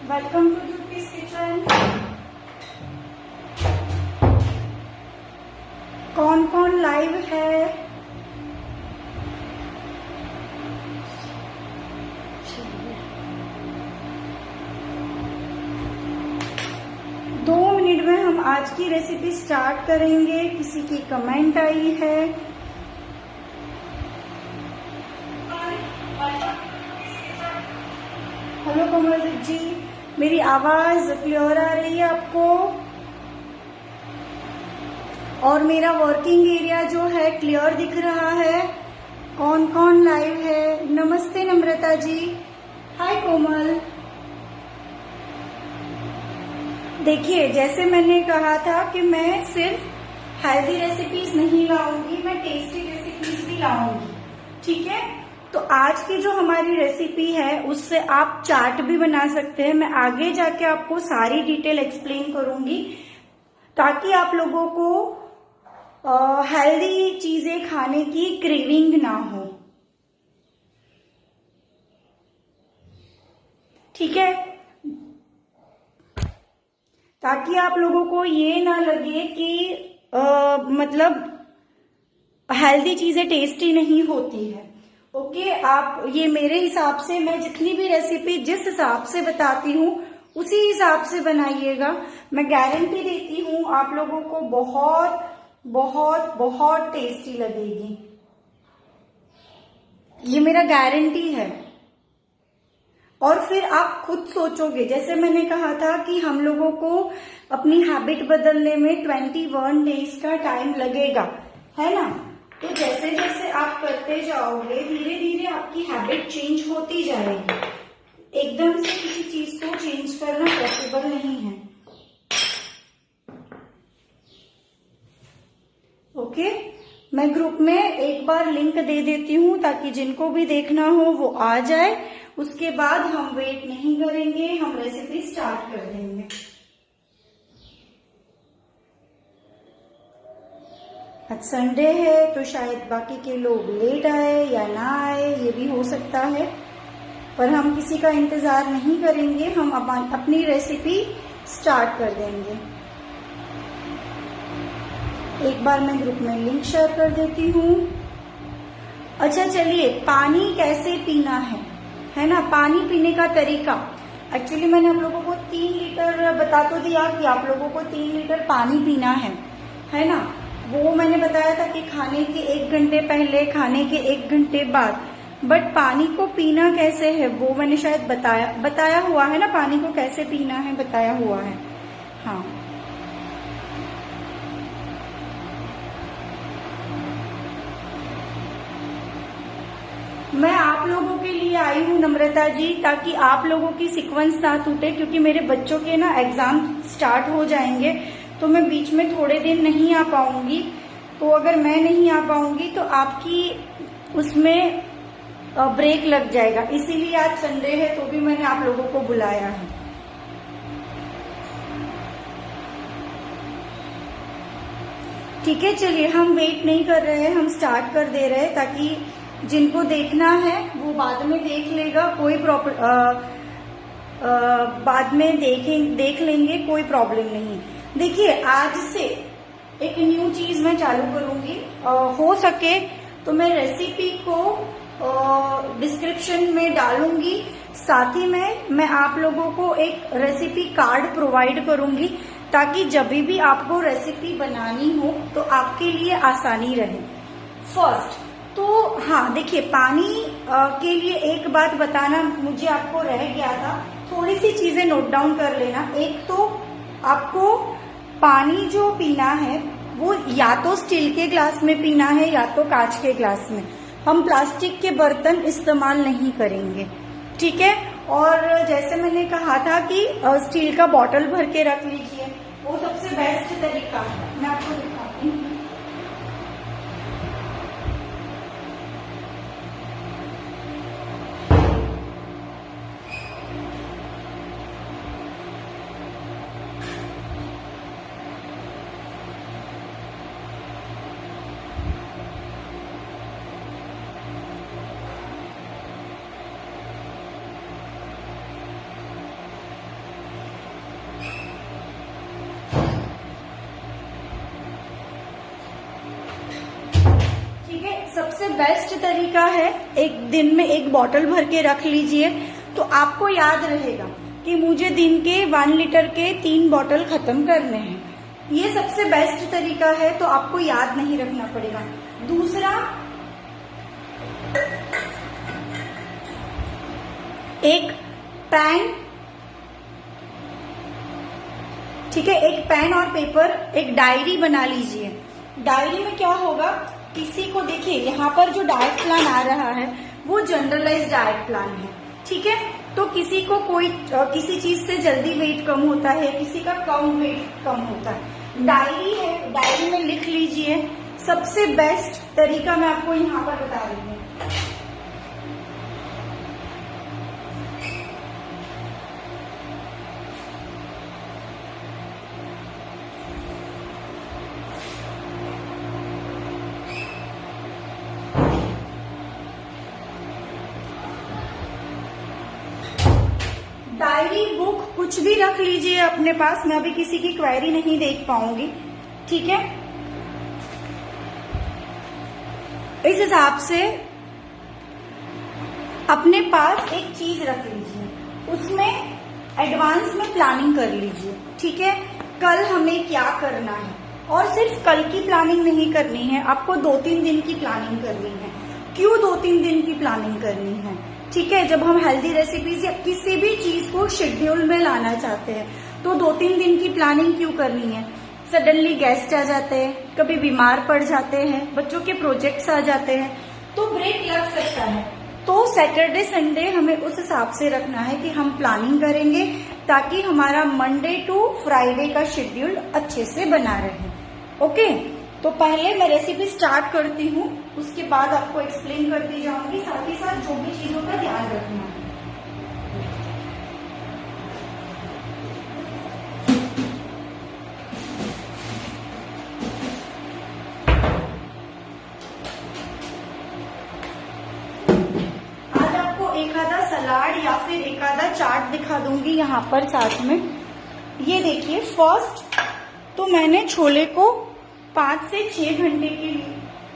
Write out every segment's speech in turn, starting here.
Welcome to यूपी's kitchen. कौन कौन live है? दो मिनट में हम आज की रेसिपी स्टार्ट करेंगे। किसी की कमेंट आई है। हेलो कमल जी, मेरी आवाज क्लियर आ रही है आपको? और मेरा वर्किंग एरिया जो है क्लियर दिख रहा है? कौन कौन लाइव है? नमस्ते नम्रता जी। हाय कोमल। देखिए, जैसे मैंने कहा था कि मैं सिर्फ हेल्दी रेसिपीज नहीं लाऊंगी, मैं टेस्टी रेसिपीज भी लाऊंगी। ठीक है, तो आज की जो हमारी रेसिपी है उससे आप चाट भी बना सकते हैं। मैं आगे जाके आपको सारी डिटेल एक्सप्लेन करूंगी ताकि आप लोगों को हेल्दी चीजें खाने की क्रेविंग ना हो। ठीक है, ताकि आप लोगों को ये ना लगे कि मतलब हेल्दी चीजें टेस्टी नहीं होती है। ओके, आप ये मेरे हिसाब से, मैं जितनी भी रेसिपी जिस हिसाब से बताती हूँ उसी हिसाब से बनाइएगा। मैं गारंटी देती हूँ आप लोगों को बहुत बहुत बहुत टेस्टी लगेगी। ये मेरा गारंटी है। और फिर आप खुद सोचोगे, जैसे मैंने कहा था कि हम लोगों को अपनी हैबिट बदलने में 21 डेज का टाइम लगेगा, है ना? तो जैसे जैसे आप करते जाओगे धीरे धीरे आपकी हैबिट चेंज होती जाएगी। एकदम से किसी चीज को चेंज करना पॉसिबल नहीं है। ओके, मैं ग्रुप में एक बार लिंक दे देती हूँ ताकि जिनको भी देखना हो वो आ जाए। उसके बाद हम वेट नहीं करेंगे, हम रेसिपी स्टार्ट कर देंगे। आज संडे है तो शायद बाकी के लोग लेट आए या ना आए, ये भी हो सकता है, पर हम किसी का इंतजार नहीं करेंगे। हम अपनी रेसिपी स्टार्ट कर देंगे। एक बार मैं ग्रुप में लिंक शेयर कर देती हूँ। अच्छा चलिए, पानी कैसे पीना है ना? पानी पीने का तरीका एक्चुअली मैंने आप लोगों को 3 लीटर बता तो दिया कि आप लोगों को 3 लीटर पानी पीना है ना? वो मैंने बताया था कि खाने के 1 घंटे पहले, खाने के 1 घंटे बाद। बट पानी को पीना कैसे है वो मैंने शायद बताया हुआ है ना? पानी को कैसे पीना है बताया हुआ है। हाँ, मैं आप लोगों के लिए आई हूँ नम्रता जी, ताकि आप लोगों की सीक्वेंस ना टूटे, क्योंकि मेरे बच्चों के ना एग्जाम स्टार्ट हो जाएंगे तो मैं बीच में थोड़े दिन नहीं आ पाऊंगी। तो अगर मैं नहीं आ पाऊंगी तो आपकी उसमें ब्रेक लग जाएगा। इसीलिए आज संडे है तो भी मैंने आप लोगों को बुलाया है। ठीक है, चलिए हम वेट नहीं कर रहे हैं, हम स्टार्ट कर दे रहे हैं ताकि जिनको देखना है वो बाद में देख लेगा। कोई बाद में देख लेंगे, कोई प्रॉब्लम नहीं। देखिए, आज से एक न्यू चीज मैं चालू करूंगी। हो सके तो मैं रेसिपी को डिस्क्रिप्शन में डालूंगी। साथ ही में मैं आप लोगों को एक रेसिपी कार्ड प्रोवाइड करूंगी ताकि जब भी आपको रेसिपी बनानी हो तो आपके लिए आसानी रहे। फर्स्ट तो हाँ, देखिए, पानी के लिए एक बात बताना मुझे आपको रह गया था। थोड़ी सी चीजें नोट डाउन कर लेना। एक तो आपको पानी जो पीना है वो या तो स्टील के ग्लास में पीना है या तो कांच के ग्लास में। हम प्लास्टिक के बर्तन इस्तेमाल नहीं करेंगे। ठीक है, और जैसे मैंने कहा था कि स्टील का बॉटल भर के रख लीजिए, वो सबसे बेस्ट तरीका है। मैं आपको दिखाती हूँ। सबसे बेस्ट तरीका है, एक दिन में एक बॉटल भर के रख लीजिए, तो आपको याद रहेगा कि मुझे दिन के 1 लीटर के 3 बॉटल खत्म करने हैं। ये सबसे बेस्ट तरीका है, तो आपको याद नहीं रखना पड़ेगा। दूसरा, एक पेन, ठीक है, एक पेन और पेपर, एक डायरी बना लीजिए। डायरी में क्या होगा, किसी को देखिए यहाँ पर जो डाइट प्लान आ रहा है वो जनरलाइज डाइट प्लान है, ठीक है। तो किसी को कोई किसी चीज से जल्दी वेट कम होता है, किसी का कम वेट कम होता है। डायरी है, डायरी में लिख लीजिए। सबसे बेस्ट तरीका मैं आपको यहाँ पर बता रही हूँ। डायरी, बुक, कुछ भी रख लीजिए अपने पास। मैं अभी किसी की क्वेरी नहीं देख पाऊंगी, ठीक है। इस हिसाब से अपने पास एक चीज रख लीजिए, उसमें एडवांस में प्लानिंग कर लीजिए, ठीक है। कल हमें क्या करना है, और सिर्फ कल की प्लानिंग नहीं करनी है, आपको 2-3 दिन की प्लानिंग करनी है। क्यों 2-3 दिन की प्लानिंग करनी है, ठीक है। जब हम हेल्दी रेसिपीज या किसी भी चीज को शेड्यूल में लाना चाहते हैं तो 2-3 दिन की प्लानिंग क्यों करनी है। सडनली गेस्ट आ जाते हैं, कभी बीमार पड़ जाते हैं, बच्चों के प्रोजेक्ट्स आ जाते हैं, तो ब्रेक लग सकता है। तो सैटरडे संडे हमें उस हिसाब से रखना है कि हम प्लानिंग करेंगे ताकि हमारा मंडे टू फ्राइडे का शेड्यूल अच्छे से बना रहे। ओके, तो पहले मैं रेसिपी स्टार्ट करती हूँ, उसके बाद आपको एक्सप्लेन करती जाऊंगी, साथ ही साथ जो भी चीजों का ध्यान रखना है। आज आपको एक आधा सलाद या फिर एक आधा चाट दिखा दूंगी यहाँ पर साथ में। ये देखिए, फर्स्ट तो मैंने छोले को 5 से 6 घंटे के लिए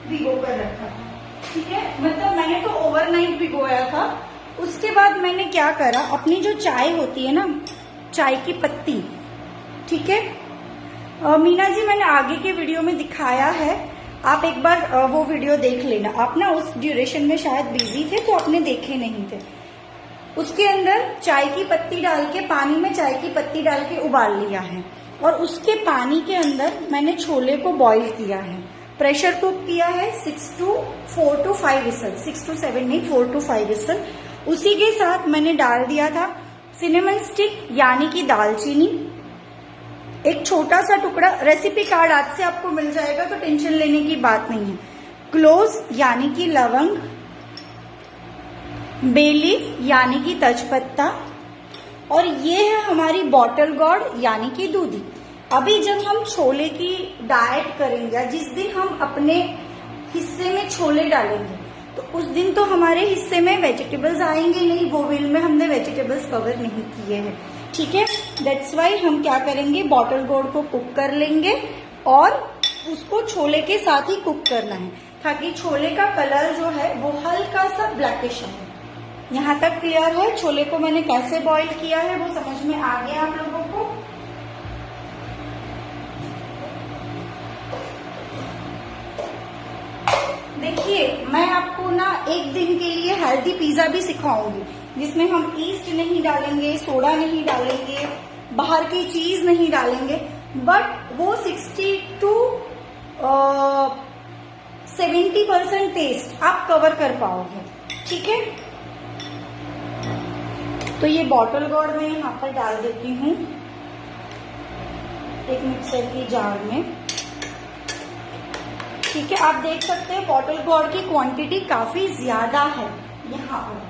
भिगो कर रखा था, ठीक है। मतलब मैंने तो ओवरनाइट भिगोया था। उसके बाद मैंने क्या करा, अपनी जो चाय होती है ना, चाय की पत्ती, ठीक है। मीना जी, मैंने आगे के वीडियो में दिखाया है, आप एक बार वो वीडियो देख लेना। आप ना उस ड्यूरेशन में शायद बिजी थे तो आपने देखे नहीं थे। उसके अंदर चाय की पत्ती डाल के, पानी में चाय की पत्ती डाल के उबाल लिया है, और उसके पानी के अंदर मैंने छोले को बॉईल किया है, प्रेशर कुक किया है 4 to 5 विसल, 6 to 7 नहीं, 4 to 5 विसल। उसी के साथ मैंने डाल दिया था सिनेमन स्टिक यानी कि दालचीनी, एक छोटा सा टुकड़ा, रेसिपी कार्ड आज से आपको मिल जाएगा तो टेंशन लेने की बात नहीं है। क्लोज यानी कि लवंग, बे लीफ यानी कि तेजपत्ता, और ये है हमारी बॉटल गॉर्ड यानी कि दूधी। अभी जब हम छोले की डाइट करेंगे, जिस दिन हम अपने हिस्से में छोले डालेंगे, तो उस दिन तो हमारे हिस्से में वेजिटेबल्स आएंगे नहीं, वो वील में हमने वेजिटेबल्स कवर नहीं किए हैं, ठीक है। दैट्स वाई हम क्या करेंगे, बॉटल गॉर्ड को कुक कर लेंगे और उसको छोले के साथ ही कुक करना है, ताकि छोले का कलर जो है वो हल्का सा ब्लैकिश है। यहाँ तक क्लियर है? छोले को मैंने कैसे बॉईल किया है वो समझ में आ गया आप लोगों को? देखिए, मैं आपको ना एक दिन के लिए हेल्दी पिज्जा भी सिखाऊंगी, जिसमें हम ईस्ट नहीं डालेंगे, सोडा नहीं डालेंगे, बाहर की चीज नहीं डालेंगे, बट वो 60 to 70% टेस्ट आप कवर कर पाओगे, ठीक है। तो ये बॉटल गॉर्ड में यहाँ पर डाल देती हूँ एक मिक्सर की जार में, ठीक है। आप देख सकते हैं बॉटल गॉर्ड की क्वांटिटी काफी ज्यादा है यहाँ पर।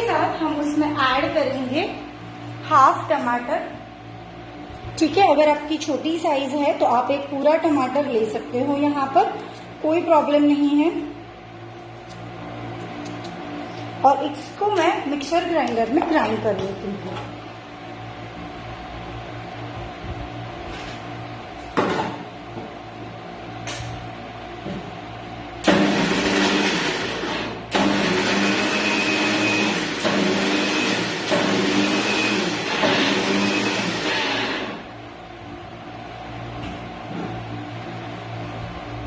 साथ हम उसमें ऐड करेंगे हाफ टमाटर। ठीक है, अगर आपकी छोटी साइज है तो आप एक पूरा टमाटर ले सकते हो, यहाँ पर कोई प्रॉब्लम नहीं है। और इसको मैं मिक्सर ग्राइंडर में ग्राइंड कर लेती हूँ।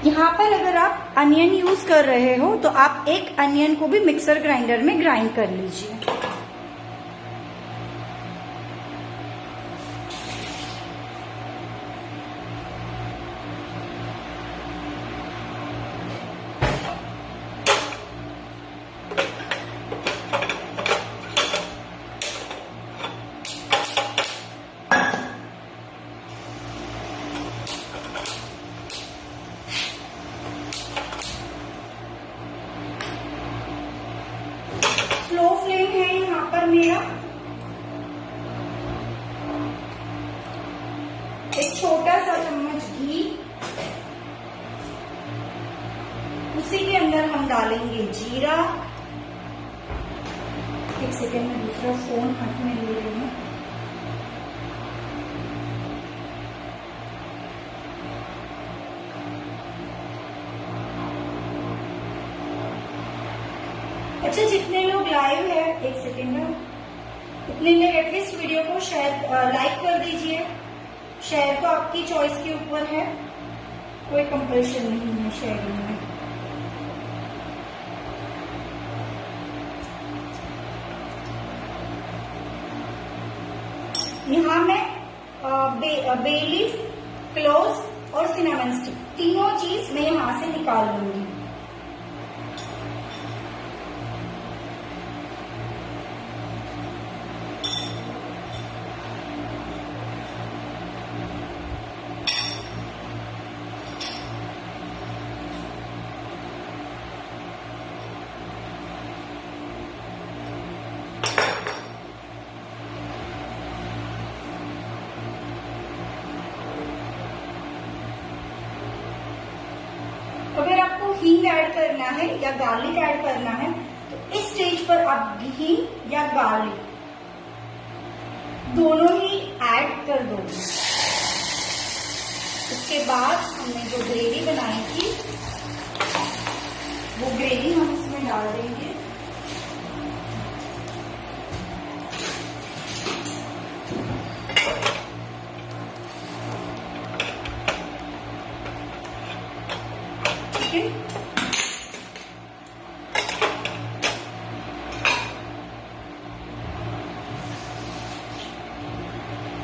यहाँ पर अगर आप अनियन यूज कर रहे हो तो आप एक अनियन को भी मिक्सर ग्राइंडर में ग्राइंड कर लीजिए। स्लो फ्लेम है यहाँ पर मेरा। एक छोटा सा चम्मच घी, उसी के अंदर हम डालेंगे जीरा। एक सेकेंड में दूसरा फोन हाथ में ले रही हूँ। अच्छा, जितने लोग लाइव है, एक सेकेंड में, उतने लोग एटलीस्ट वीडियो को शेयर लाइक कर दीजिए। शेयर तो आपकी चॉइस के ऊपर है, कोई कंपल्शन नहीं है शेयरिंग में। यहाँ मैं बे लीफ, क्लोव्स और सिनेमन स्टिक तीनों चीज मैं यहाँ से निकाल लूंगी। अगर आपको हींग ऐड करना है या गार्लिक ऐड करना है तो इस स्टेज पर आप हींग या गार्लिक दोनों ही ऐड कर दो। उसके बाद हमने जो ग्रेवी बनाई थी वो ग्रेवी हम इसमें डाल देंगे।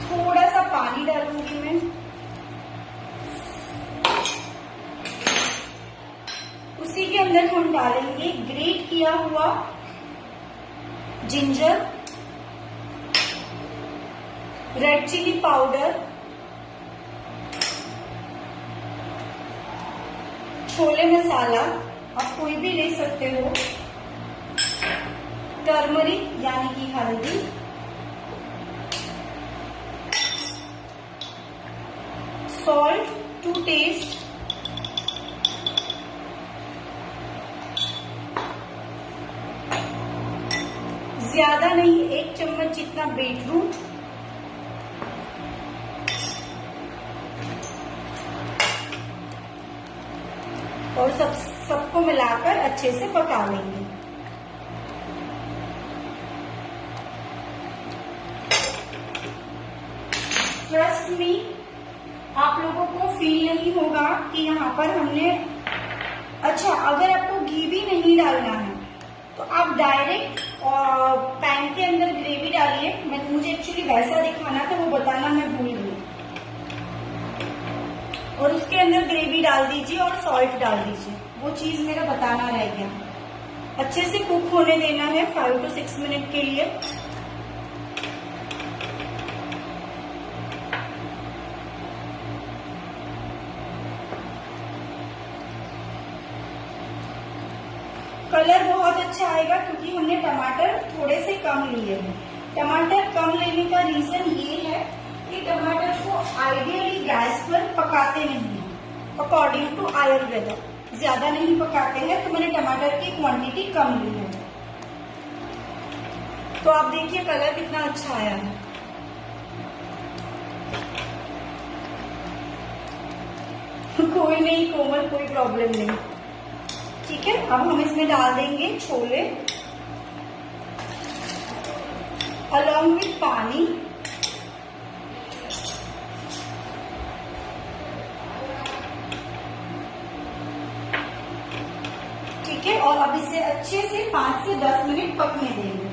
थोड़ा सा पानी डालूंगी मैं। उसी के अंदर हम डालेंगे ग्रेट किया हुआ ginger, red chilli powder, chole masala आप कोई भी ले सकते हो, टर्मरिक यानी कि हल्दी, सॉल्ट टू टेस्ट, ज्यादा नहीं, 1 चम्मच जितना बीटरूट, और सबको मिलाकर अच्छे से पका लेंगे। ट्रस्ट मी, आप लोगों को फील नहीं होगा कि यहाँ पर हमने, अच्छा अगर आपको घी भी नहीं डालना है तो आप डायरेक्ट पैन के अंदर ग्रेवी डालिए। मुझे एक्चुअली वैसा दिखाना था, वो बताना मैं भूल गई। और उसके अंदर ग्रेवी डाल दीजिए और सॉल्ट डाल दीजिए, वो चीज मेरा बताना रह गया। अच्छे से कुक होने देना है 5 to 6 मिनट के लिए। कलर बहुत अच्छा आएगा क्योंकि हमने टमाटर थोड़े से कम लिए हैं। टमाटर कम लेने का रीजन ये है कि टमाटर को आइडियली गैस पर पकाते नहीं हैं। अकॉर्डिंग टू आयुर्वेदा ज्यादा नहीं पकाते हैं, तो मैंने टमाटर की क्वांटिटी कम ली है। तो आप देखिए कलर कितना अच्छा आया है। कोई नहीं कोमल, कोई प्रॉब्लम नहीं। ठीक है, अब हम इसमें डाल देंगे छोले अलॉन्ग विथ पानी। ठीक है, और अब इसे अच्छे से 5 से 10 मिनट पकने देंगे।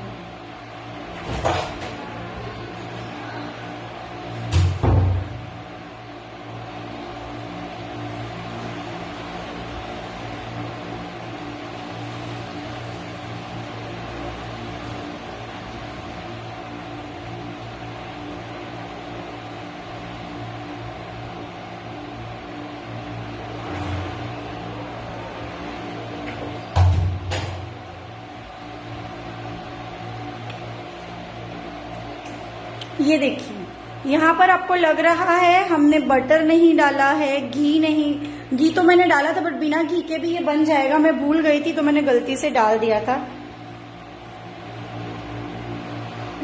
ये देखिए यहाँ पर आपको लग रहा है हमने बटर नहीं डाला है, घी नहीं। घी तो मैंने डाला था, बट बिना घी के भी ये बन जाएगा। मैं भूल गई थी तो मैंने गलती से डाल दिया था।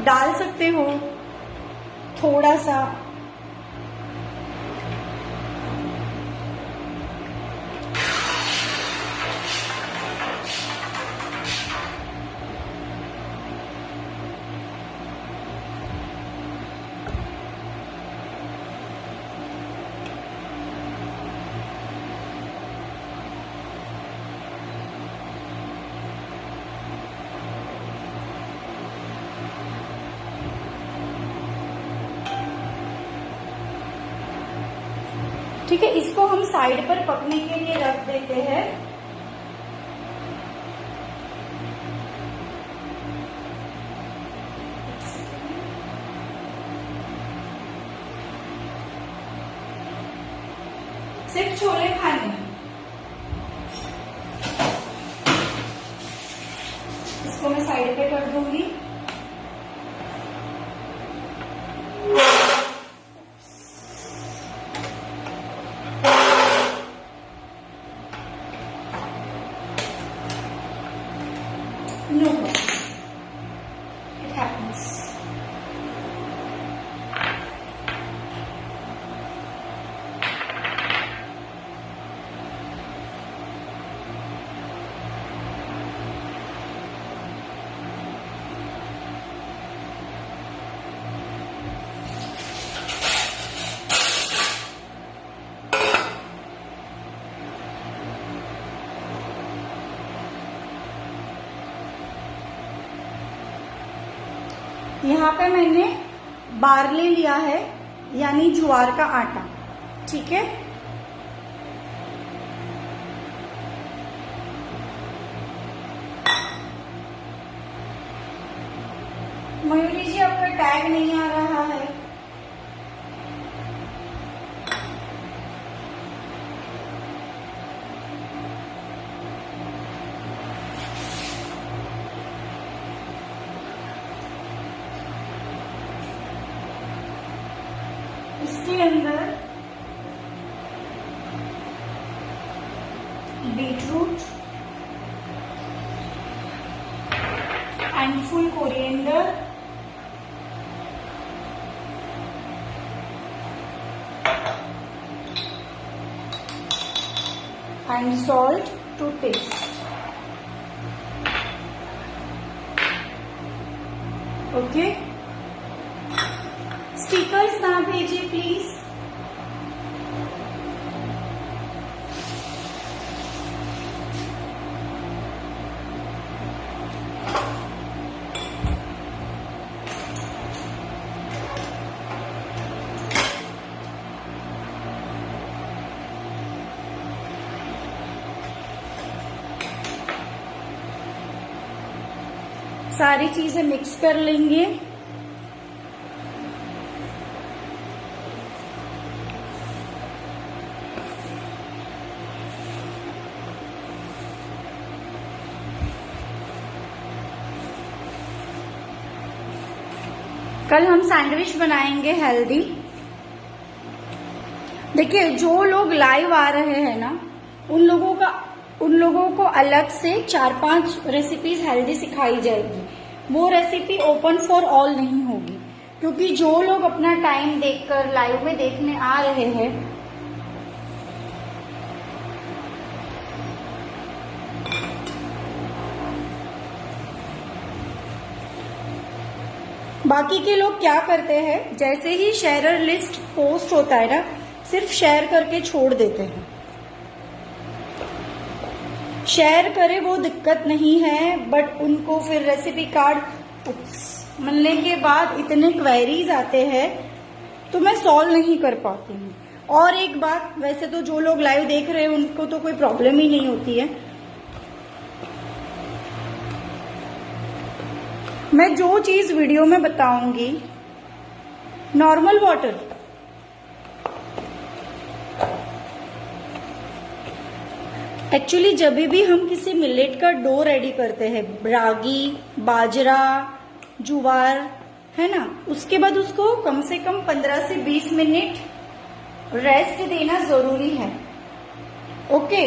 डाल सकते हो थोड़ा सा। ठीक है, इसको हम साइड पर पकने के लिए रख देते हैं। सिर्फ छोले खाने हैं। इसको मैं साइड पे कर दूंगी। No, it happens. यहाँ पे मैंने बार्ले लिया है, यानी ज्वार का आटा। ठीक है, मयूरी जी आपका टैग नहीं आ रहा है। इसके अंदर beetroot and full coriander, and salt to taste. Okay, stickers ना भेजिए प्लीज। सारी चीजें मिक्स कर लेंगे। कल हम सैंडविच बनाएंगे हेल्दी। देखिए, जो लोग लाइव आ रहे हैं ना, उन लोगों को अलग से 4-5 रेसिपीज हेल्दी सिखाई जाएगी। वो रेसिपी ओपन फॉर ऑल नहीं होगी, क्योंकि जो लोग अपना टाइम देखकर लाइव में देखने आ रहे हैं, बाकी के लोग क्या करते हैं, जैसे ही शेयरर लिस्ट पोस्ट होता है ना, सिर्फ शेयर करके छोड़ देते हैं। शेयर करे वो दिक्कत नहीं है, बट उनको फिर रेसिपी कार्ड मिलने के बाद इतने क्वेरीज आते हैं तो मैं सॉल्व नहीं कर पाती हूँ। और एक बात, वैसे तो जो लोग लाइव देख रहे हैं उनको तो कोई प्रॉब्लम ही नहीं होती है। मैं जो चीज वीडियो में बताऊंगी, नॉर्मल वाटर, एक्चुअली जब भी हम किसी मिलेट का डो रेडी करते हैं, रागी, बाजरा, जुवार, है ना, उसके बाद उसको कम से कम 15 से 20 मिनट रेस्ट देना जरूरी है। ओके,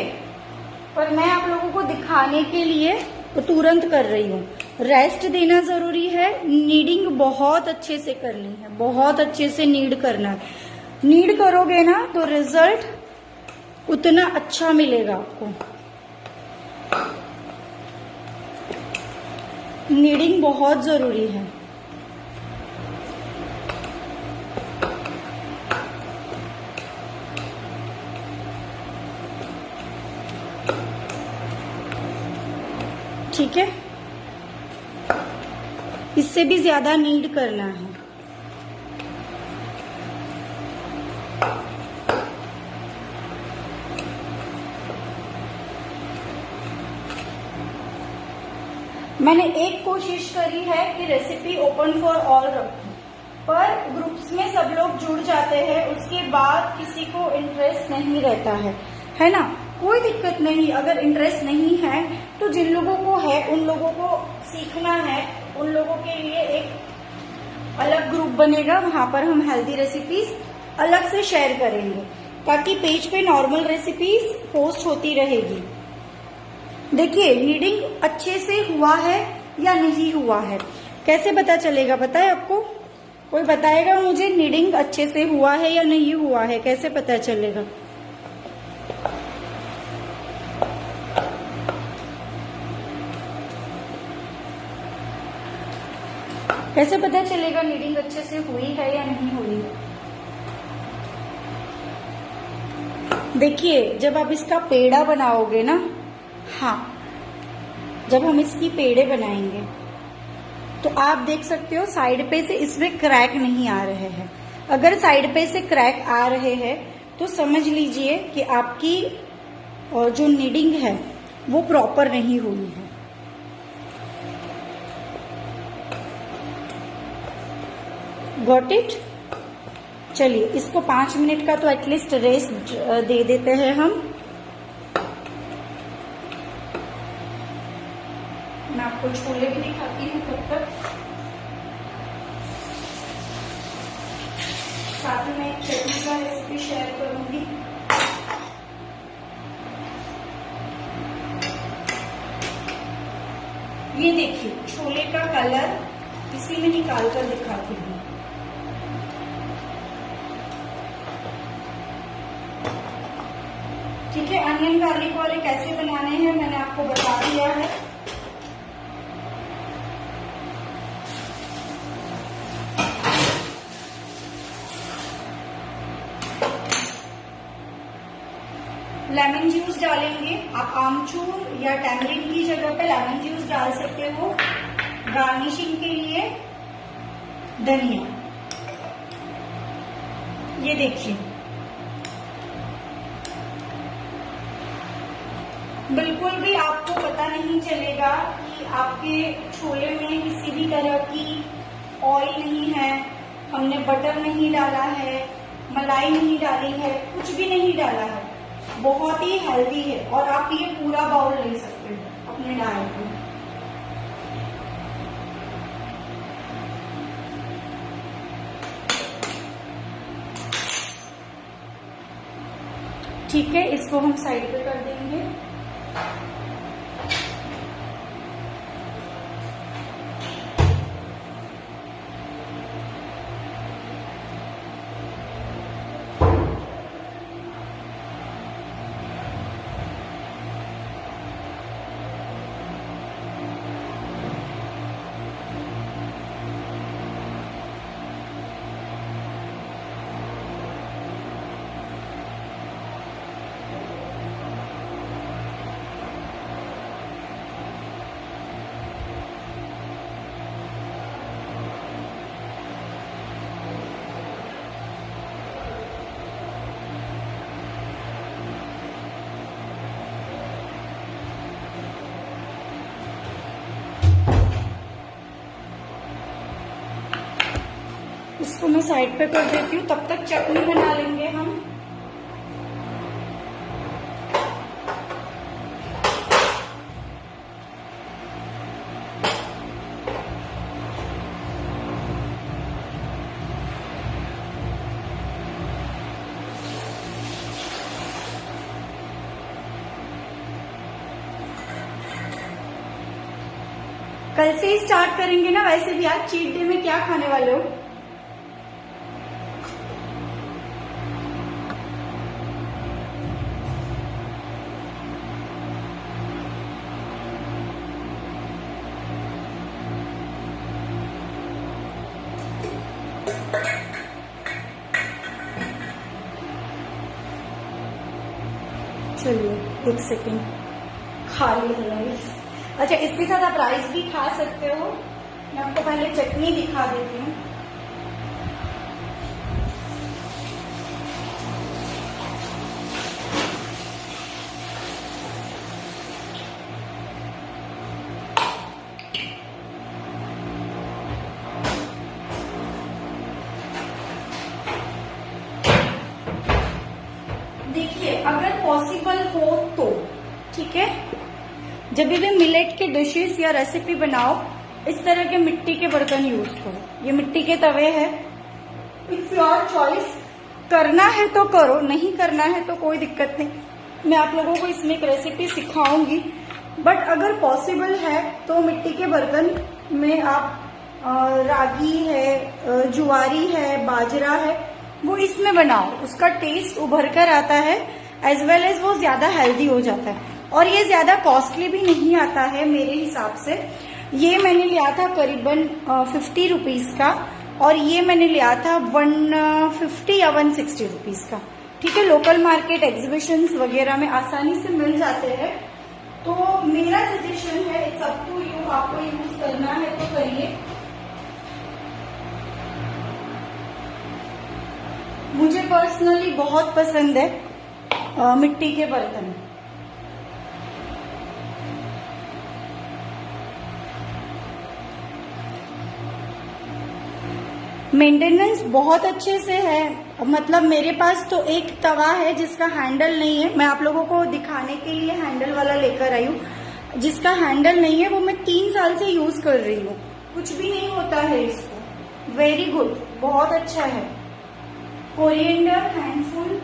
पर मैं आप लोगों को दिखाने के लिए तो तुरंत कर रही हूँ। रेस्ट देना जरूरी है, नीडिंग बहुत अच्छे से करनी है, बहुत अच्छे से नीड करना है। नीड करोगे ना तो रिजल्ट उतना अच्छा मिलेगा आपको। नीडिंग बहुत जरूरी है। ठीक है, इससे भी ज्यादा नीड करना है। मैंने एक कोशिश करी है कि रेसिपी ओपन फॉर ऑल रखूं, पर ग्रुप्स में सब लोग जुड़ जाते हैं, उसके बाद किसी को इंटरेस्ट नहीं रहता है ना। कोई दिक्कत नहीं, अगर इंटरेस्ट नहीं है तो जिन लोगों को है, उन लोगों को सीखना है, उन लोगों के लिए एक अलग ग्रुप बनेगा, वहां पर हम हेल्दी रेसिपीज अलग से शेयर करेंगे, ताकि पेज पे नॉर्मल रेसिपीज पोस्ट होती रहेगी। देखिए, नीडिंग अच्छे से हुआ है या नहीं हुआ है, कैसे पता चलेगा पता है आपको? कोई बताएगा मुझे नीडिंग अच्छे से हुआ है या नहीं हुआ है, कैसे पता चलेगा? कैसे पता चलेगा नीडिंग अच्छे से हुई है या नहीं हुई है? देखिए, जब आप इसका पेड़ा बनाओगे ना, हाँ, जब हम इसकी पेड़े बनाएंगे तो आप देख सकते हो साइड पे से इसमें क्रैक नहीं आ रहे हैं। अगर साइड पे से क्रैक आ रहे हैं तो समझ लीजिए कि आपकी जो नीडिंग है वो प्रॉपर नहीं हुई है। Got it? चलिए, इसको 5 मिनट का तो एटलीस्ट रेस्ट दे देते हैं हम। मैं आपको छोले भी दिखाती हूँ तब तक, साथ में एक चटनी का रेसिपी शेयर करूंगी। ये देखिए, छोले का कलर इसी में निकाल कर दिखाती हूँ। ठीक है, अनियन गार्लिक वाले कैसे बनाने हैं मैंने आपको बता दिया है। लेमन जूस डालेंगे, आप आमचूर या टैमरिंड की जगह पे लेमन जूस डाल सकते हो। गार्निशिंग के लिए धनिया, ये देखिए, बिल्कुल भी आपको पता नहीं चलेगा कि आपके छोले में किसी भी तरह की ऑयल नहीं है, हमने बटर नहीं डाला है, मलाई नहीं डाली है, कुछ भी नहीं डाला है। बहुत ही हेल्दी है और आप ये पूरा बाउल ले सकते हो अपने डाइट में। ठीक है, इसको हम साइड पे कर देंगे। इसको मैं साइड पे कर देती हूँ, तब तक चटनी बना लेंगे हम। कल से ही स्टार्ट करेंगे ना, वैसे भी आज चीट डे में क्या खाने वाले हो? चलिए एक सेकेंड, खा लिया राइस। अच्छा, इसके साथ आप राइस भी खा सकते हो। मैं आपको पहले चटनी दिखा देती हूँ। देखिए, अगर पॉसिबल हो तो ठीक है, जब भी मिलेट के डिशेस या रेसिपी बनाओ, इस तरह के मिट्टी के बर्तन यूज करो। ये मिट्टी के तवे हैं। इट्स योर चॉइस, करना है तो करो, नहीं करना है तो कोई दिक्कत नहीं। मैं आप लोगों को इसमें एक रेसिपी सिखाऊंगी, बट अगर पॉसिबल है तो मिट्टी के बर्तन में आप रागी है, जुआरी है, बाजरा है, वो इसमें बनाओ। उसका टेस्ट उभर कर आता है, एज वेल एज वो ज्यादा हेल्दी हो जाता है, और ये ज्यादा कॉस्टली भी नहीं आता है मेरे हिसाब से। ये मैंने लिया था करीबन 50 रुपीज का, और ये मैंने लिया था 150 या 160 रुपीज का। ठीक है, लोकल मार्केट एग्जीबिशंस वगैरह में आसानी से मिल जाते हैं। तो मेरा सजेशन है, इट्स अप टू यू, आपको यूज करना है तो करिए। मुझे पर्सनली बहुत पसंद है मिट्टी के बर्तन। मेंटेनेंस बहुत अच्छे से है। मतलब मेरे पास तो एक तवा है जिसका हैंडल नहीं है, मैं आप लोगों को दिखाने के लिए हैंडल वाला लेकर आई हूँ। जिसका हैंडल नहीं है वो मैं 3 साल से यूज कर रही हूँ, कुछ भी नहीं होता है इसको। वेरी गुड, बहुत अच्छा है। Coriander handful,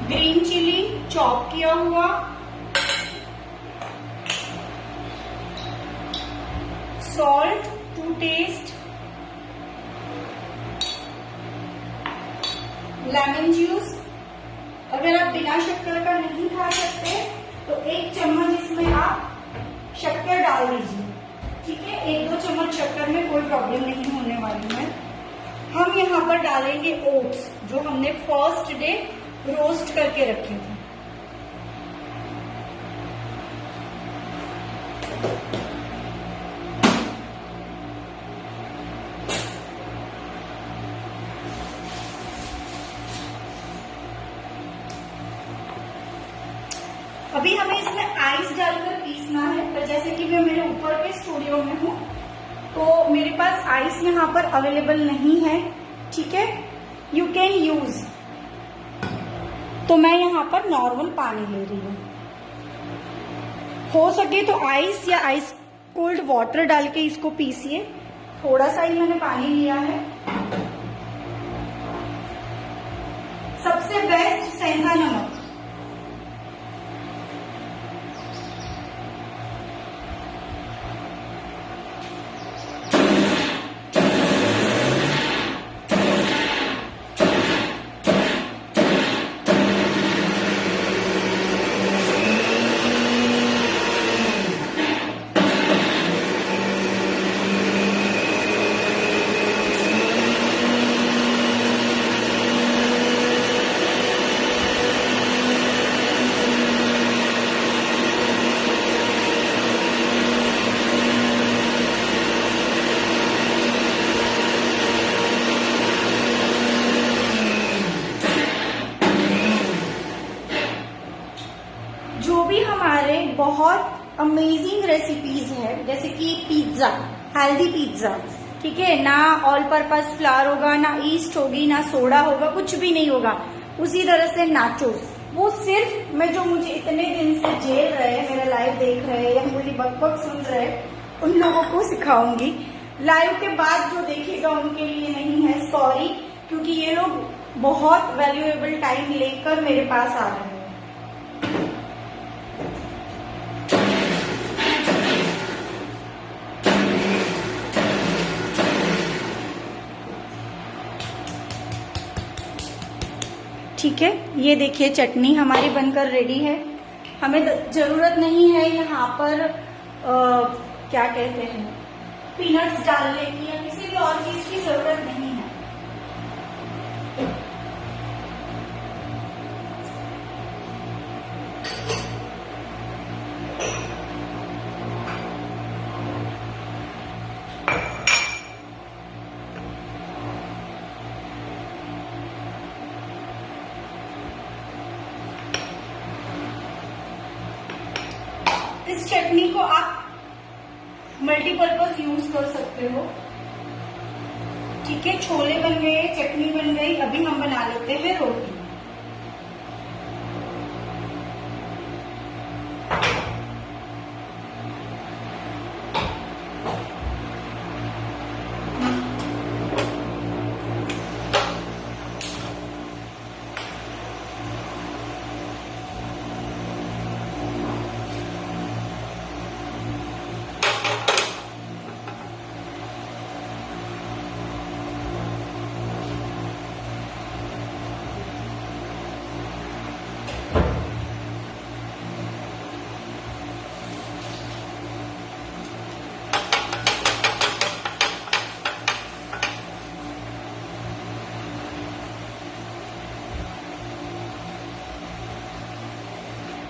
green chilli chop किया हुआ, salt to taste, lemon juice. अगर आप बिना शक्कर का नहीं खा सकते तो 1 चम्मच इसमें आप शक्कर डाल दीजिए। ठीक है, 1-2 चम्मच शक्कर में कोई प्रॉब्लम नहीं होने वाली है। हम यहाँ पर डालेंगे ओट्स, जो हमने फर्स्ट डे रोस्ट करके रखे थे। अभी हमें इसमें आइस डालकर पीसना है, पर जैसे कि मैं मेरे ऊपर के स्टूडियो में हूँ तो मेरे पास आइस यहाँ पर अवेलेबल नहीं है। ठीक है, यू कैन यूज। तो मैं यहाँ पर नॉर्मल पानी ले रही हूँ। हो सके तो आइस या आइस कोल्ड वाटर डाल के इसको पीसिए। थोड़ा सा ही मैंने पानी लिया है। बेस्ट सेंधा नमक। जो भी हमारे बहुत अमेजिंग रेसिपीज है, जैसे कि पिज्जा, हेल्दी पिज्जा, ठीक है ना, ऑल पर्पस फ्लावर होगा, ना ईस्ट होगी, ना सोडा होगा, कुछ भी नहीं होगा। उसी तरह से नाचोस, वो सिर्फ मैं जो मुझे इतने दिन से झेल रहे, मेरा लाइव देख रहे या मेरी बकबक सुन रहे, उन लोगों को सिखाऊंगी। लाइव के बाद जो देखेगा उनके लिए नहीं है, सॉरी, क्योंकि ये लोग बहुत वैल्यूएबल टाइम लेकर मेरे पास आ रहे हैं। ठीक है, ये देखिए चटनी हमारी बनकर रेडी है। हमें जरूरत नहीं है यहाँ पर क्या कहते हैं, पीनट्स डालने की या किसी भी और चीज की जरूरत नहीं है। इस चटनी को आप मल्टीपर्पज यूज कर सकते हो। ठीक है, छोले बन गए, चटनी बन गई, अभी हम बना लेते हैं रोटी।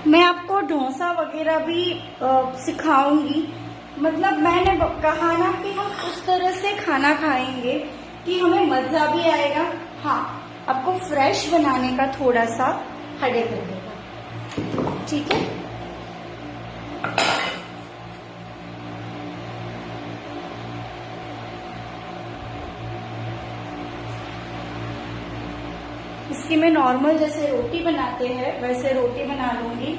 मैं आपको डोसा वगैरह भी सिखाऊंगी। मतलब मैंने कहा ना कि हम उस तरह से खाना खाएंगे कि हमें मजा भी आएगा। हाँ, आपको फ्रेश बनाने का थोड़ा सा हेडेक रहेगा। ठीक है, इसकी मैं नॉर्मल जैसे रोटी बनाते हैं वैसे रोटी बना लूंगी।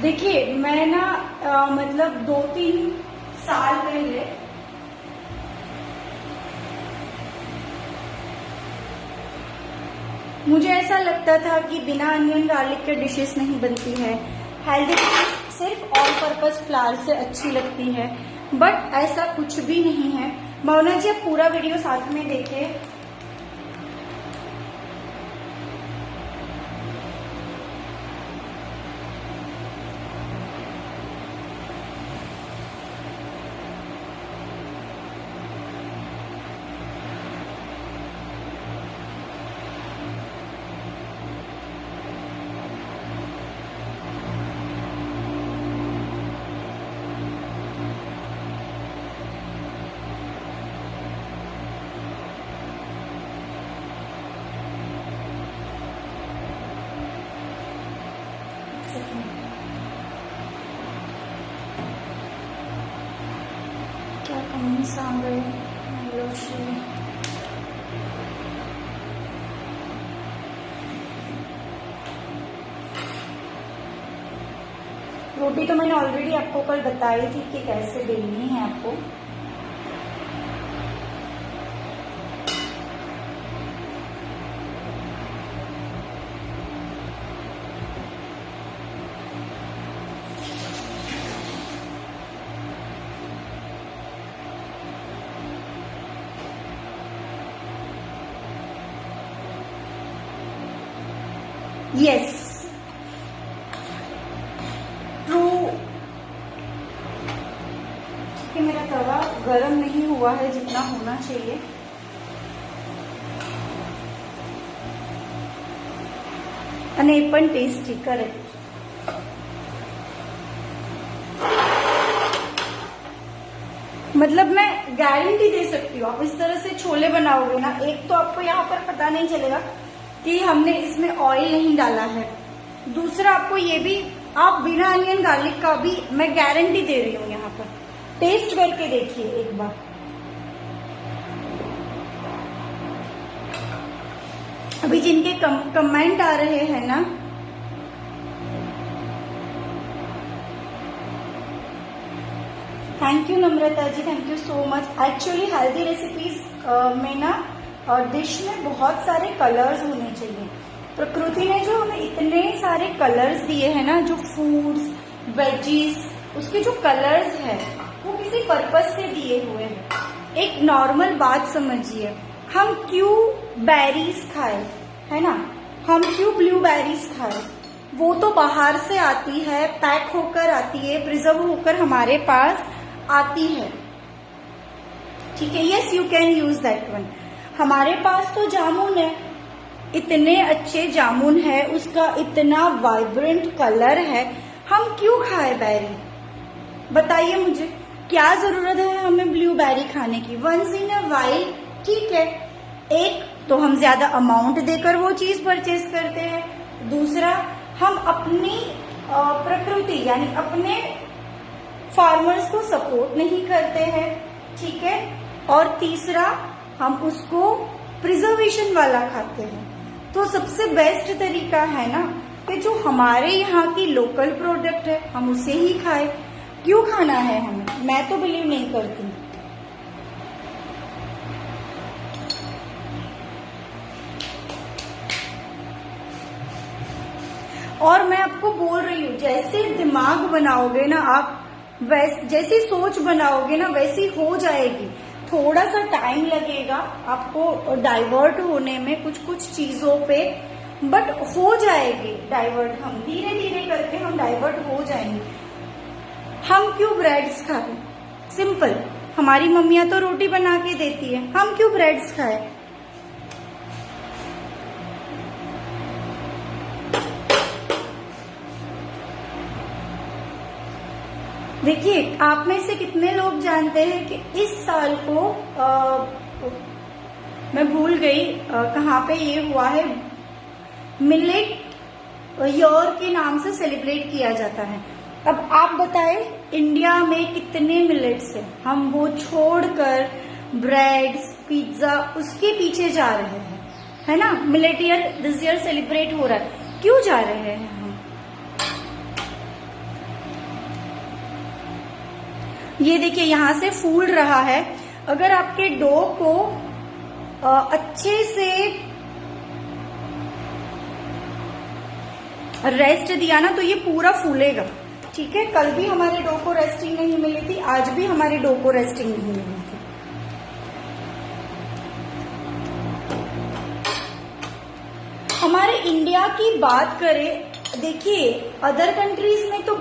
देखिए मैं ना मतलब 2-3 साल पहले मुझे ऐसा लगता था कि बिना अनियन गार्लिक के डिशेस नहीं बनती है, हेल्दी डिशेस सिर्फ ऑल पर्पस फ्लावर से अच्छी लगती है, बट ऐसा कुछ भी नहीं है। भावना जी, आप पूरा वीडियो साथ में देखिए। मीन्स आ गए लोशी। रोटी तो मैंने ऑलरेडी आपको कल बताई थी कि कैसे बेलनी है आपको। यस, ट्रू कि मेरा तवा गरम नहीं हुआ है जितना होना चाहिए। અને એ પણ ટેસ્ટી કરેક્ટ। मतलब मैं गारंटी दे सकती हूँ, आप इस तरह से छोले बनाओगे ना, एक तो आपको यहाँ पर पता नहीं चलेगा कि हमने इसमें ऑयल नहीं डाला है, दूसरा आपको ये भी, आप बिना अनियन गार्लिक का भी मैं गारंटी दे रही हूँ यहाँ पर। टेस्ट करके देखिए एक बार। अभी जिनके कमेंट आ रहे हैं ना, thank you Namrata ji, thank you so much. Actually healthy recipes में ना डिश में बहुत सारे कलर्स होने चाहिए। प्रकृति ने जो हमें इतने सारे कलर्स दिए हैं ना, जो फूड्स, वेजीज, उसके जो कलर्स है वो किसी पर्पस से दिए हुए हैं। एक नॉर्मल बात समझिए, हम क्यों बेरीज खाए, है ना, हम क्यों ब्लूबेरीज खाए, वो तो बाहर से आती है, पैक होकर आती है, प्रिजर्व होकर हमारे पास आती है, ठीक है। Yes, you can use that one. हमारे पास तो जामुन है, इतने अच्छे जामुन है, उसका इतना वाइब्रेंट कलर है, हम क्यों खाए बेरी, बताइए मुझे, क्या जरूरत है हमें ब्लूबेरी खाने की। वंस इन अ वाइल ठीक है, एक तो हम ज्यादा अमाउंट देकर वो चीज परचेज करते हैं, दूसरा हम अपनी प्रकृति यानी अपने फार्मर्स को सपोर्ट नहीं करते हैं, ठीक है, और तीसरा हम उसको प्रिजर्वेशन वाला खाते हैं। तो सबसे बेस्ट तरीका है ना कि जो हमारे यहाँ की लोकल प्रोडक्ट है हम उसे ही खाएं। क्यों खाना है हमें, मैं तो बिलीव नहीं करती। और मैं आपको बोल रही हूँ, जैसे दिमाग बनाओगे ना आप, जैसी सोच बनाओगे ना वैसी हो जाएगी। थोड़ा सा टाइम लगेगा आपको डाइवर्ट होने में कुछ कुछ चीजों पे, बट हो जाएगी डाइवर्ट, हम धीरे धीरे करके हम डाइवर्ट हो जाएंगे। हम क्यों ब्रेड्स खाएं, सिंपल, हमारी मम्मियां तो रोटी बना के देती है, हम क्यों ब्रेड्स खाएं। देखिए, आप में से कितने लोग जानते हैं कि इस साल को मैं भूल गई कहाँ पे ये हुआ है, मिलेट ईयर के नाम से सेलिब्रेट किया जाता है। अब आप बताएं इंडिया में कितने मिलेट्स हैं, हम वो छोड़कर ब्रेड्स, पिज्जा उसके पीछे जा रहे हैं, है ना। Millet year this year celebrate हो रहा है, क्यों जा रहे हैं हम। ये देखिए यहाँ से फूल रहा है, अगर आपके डो को अच्छे से रेस्ट दिया ना तो ये पूरा फूलेगा, ठीक है। कल भी हमारे डो को रेस्टिंग नहीं मिली थी, आज भी हमारे डो को रेस्टिंग नहीं मिली थी। हमारे इंडिया की बात करें, देखिए अदर कंट्रीज में तो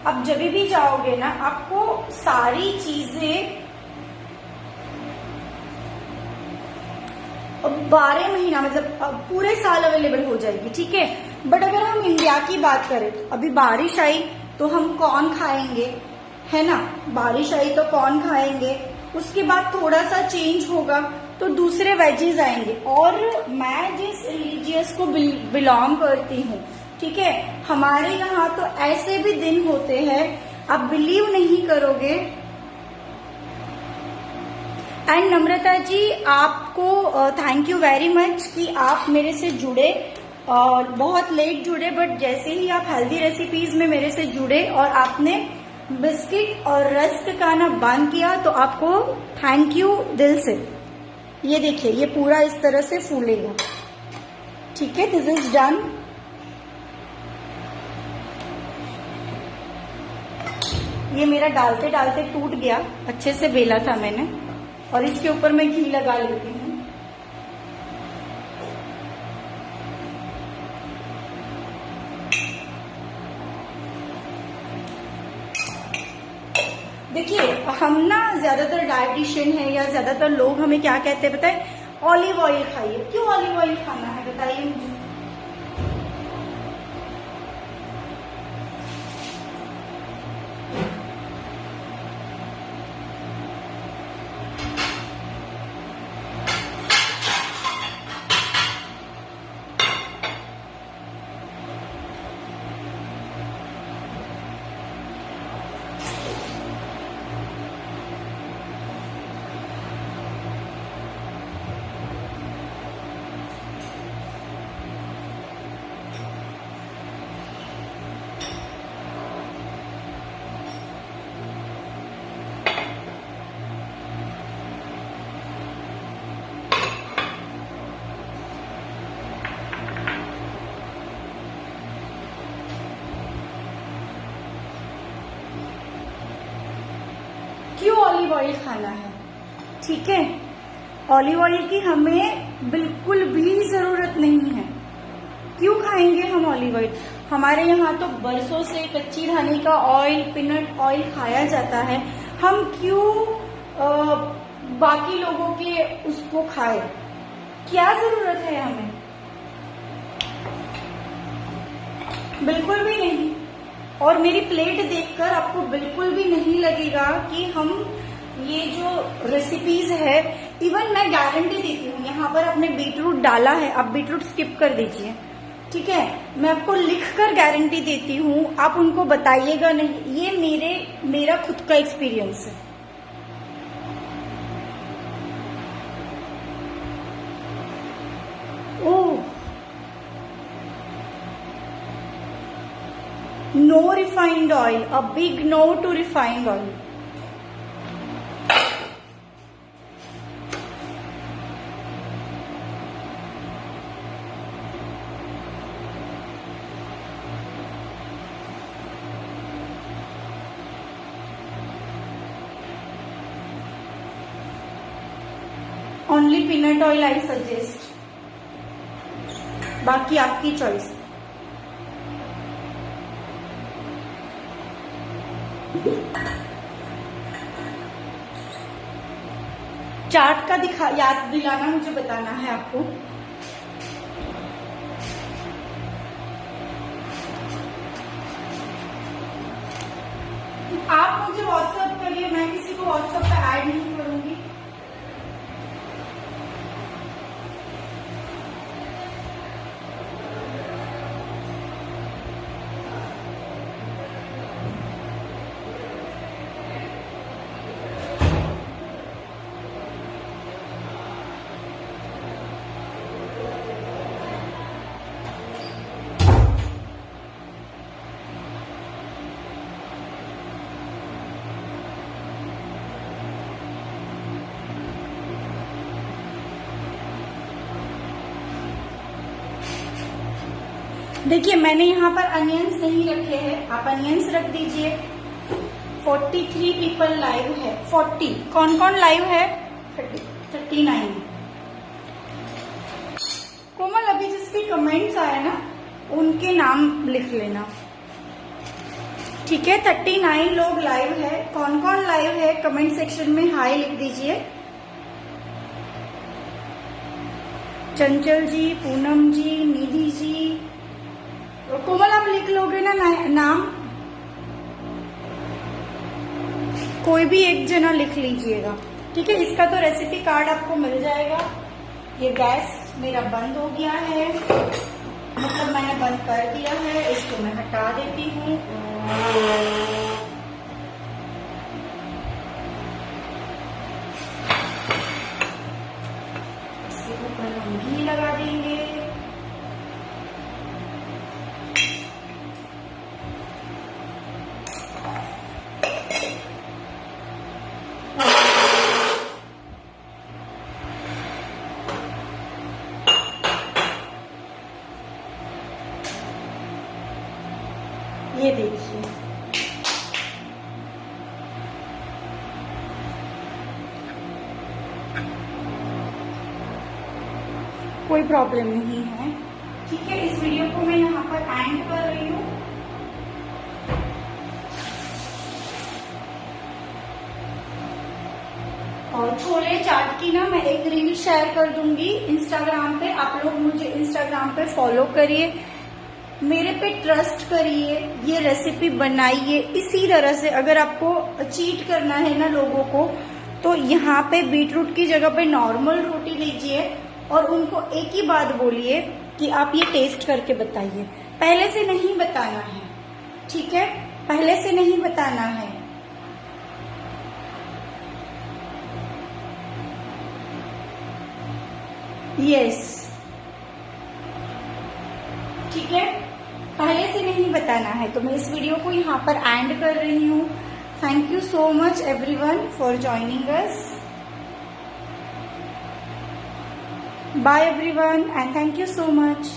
आप जब भी जाओगे ना आपको सारी चीजें 12 महीना मतलब पूरे साल अवेलेबल हो जाएगी, ठीक है। बट अगर हम इंडिया की बात करें तो अभी बारिश आई तो हम कॉर्न खाएंगे, है ना, बारिश आई तो कॉर्न खाएंगे, उसके बाद थोड़ा सा चेंज होगा तो दूसरे वेजीज आएंगे। और मैं जिस रिलीजियस को बिलोंग करती हूँ, ठीक है, हमारे यहाँ तो ऐसे भी दिन होते हैं, आप बिलीव नहीं करोगे, एंड नम्रता जी, आपको थैंक यू वेरी मच कि आप मेरे से जुड़े और बहुत लेट जुड़े, बट जैसे ही आप हेल्दी रेसिपीज में मेरे से जुड़े और आपने बिस्किट और रस्क खाना बंद किया, तो आपको थैंक यू दिल से। ये देखिए, ये पूरा इस तरह से फूलेगा। ठीक है, दिस इज डन। ये मेरा डालते डालते टूट गया, अच्छे से बेला था मैंने, और इसके ऊपर मैं घी लगा लेती हूँ। देखिए, हम ना ज्यादातर डाइटिशियन है या ज्यादातर लोग हमें क्या कहते हैं बताए, ऑलिव ऑयल खाइए। क्यों ऑलिव ऑयल खाना है बताइए मुझे। क्यों ऑलिव ऑयल खाना है? ठीक है, ऑलिव ऑयल की हमें बिल्कुल भी जरूरत नहीं है। क्यों खाएंगे हम ऑलिव ऑयल? हमारे यहाँ तो बरसों से कच्ची घानी का ऑयल, पीनट ऑयल खाया जाता है। हम क्यों बाकी लोगों के उसको खाए? क्या जरूरत है हमें? बिल्कुल भी नहीं। और मेरी प्लेट देखकर आपको बिल्कुल भी नहीं लगेगा कि हम ये जो रेसिपीज है, इवन मैं गारंटी देती हूँ, यहाँ पर आपने बीटरूट डाला है, आप बीटरूट स्किप कर दीजिए। ठीक है, मैं आपको लिखकर गारंटी देती हूँ, आप उनको बताइएगा नहीं। ये मेरा खुद का एक्सपीरियंस है। ओह, no refined oil, a big no to refined oil. Only peanut oil I suggest. बाकी आपकी चॉइस। चार्ट का याद दिलाना मुझे बताना है आपको। आप मुझे व्हाट्सएप करिए, मैं किसी को व्हाट्सएप पे ऐड नहीं करूंगी। देखिए, मैंने यहाँ पर अनियंस नहीं रखे हैं, आप अनियंस रख दीजिए। 43 पीपल लाइव है। 40 कौन कौन लाइव है? 39। कोमल, अभी जिसके कमेंट्स आए ना उनके नाम लिख लेना। ठीक है, 39 लोग लाइव है। कौन कौन लाइव है कमेंट सेक्शन में हाय लिख दीजिए। चंचल जी, पूनम जी, निधि जी, कोमल आप लिख लोगे ना नाम? कोई भी एक जना लिख लीजिएगा। ठीक है, इसका तो रेसिपी कार्ड आपको मिल जाएगा। ये गैस मेरा बंद हो गया है, मतलब मैंने बंद कर दिया है। इसको मैं हटा देती हूँ। देखिए, कोई प्रॉब्लम नहीं है। ठीक है, इस वीडियो को मैं यहाँ पर एंड कर रही हूँ। और छोले चाट की ना मैं एक रील शेयर कर दूंगी इंस्टाग्राम पे, आप लोग मुझे इंस्टाग्राम पे फॉलो करिए, मेरे पे ट्रस्ट करिए, ये रेसिपी बनाइए इसी तरह से। अगर आपको चीट करना है ना लोगों को, तो यहाँ पे बीटरूट की जगह पे नॉर्मल रोटी लीजिए और उनको एक ही बात बोलिए कि आप ये टेस्ट करके बताइए। पहले से नहीं बताना है, ठीक है, पहले से नहीं बताना है। यस, ठीक है, पहले से नहीं बताना है। तो मैं इस वीडियो को यहाँ पर एंड कर रही हूँ। Thank you so much everyone for joining us. Bye everyone and thank you so much.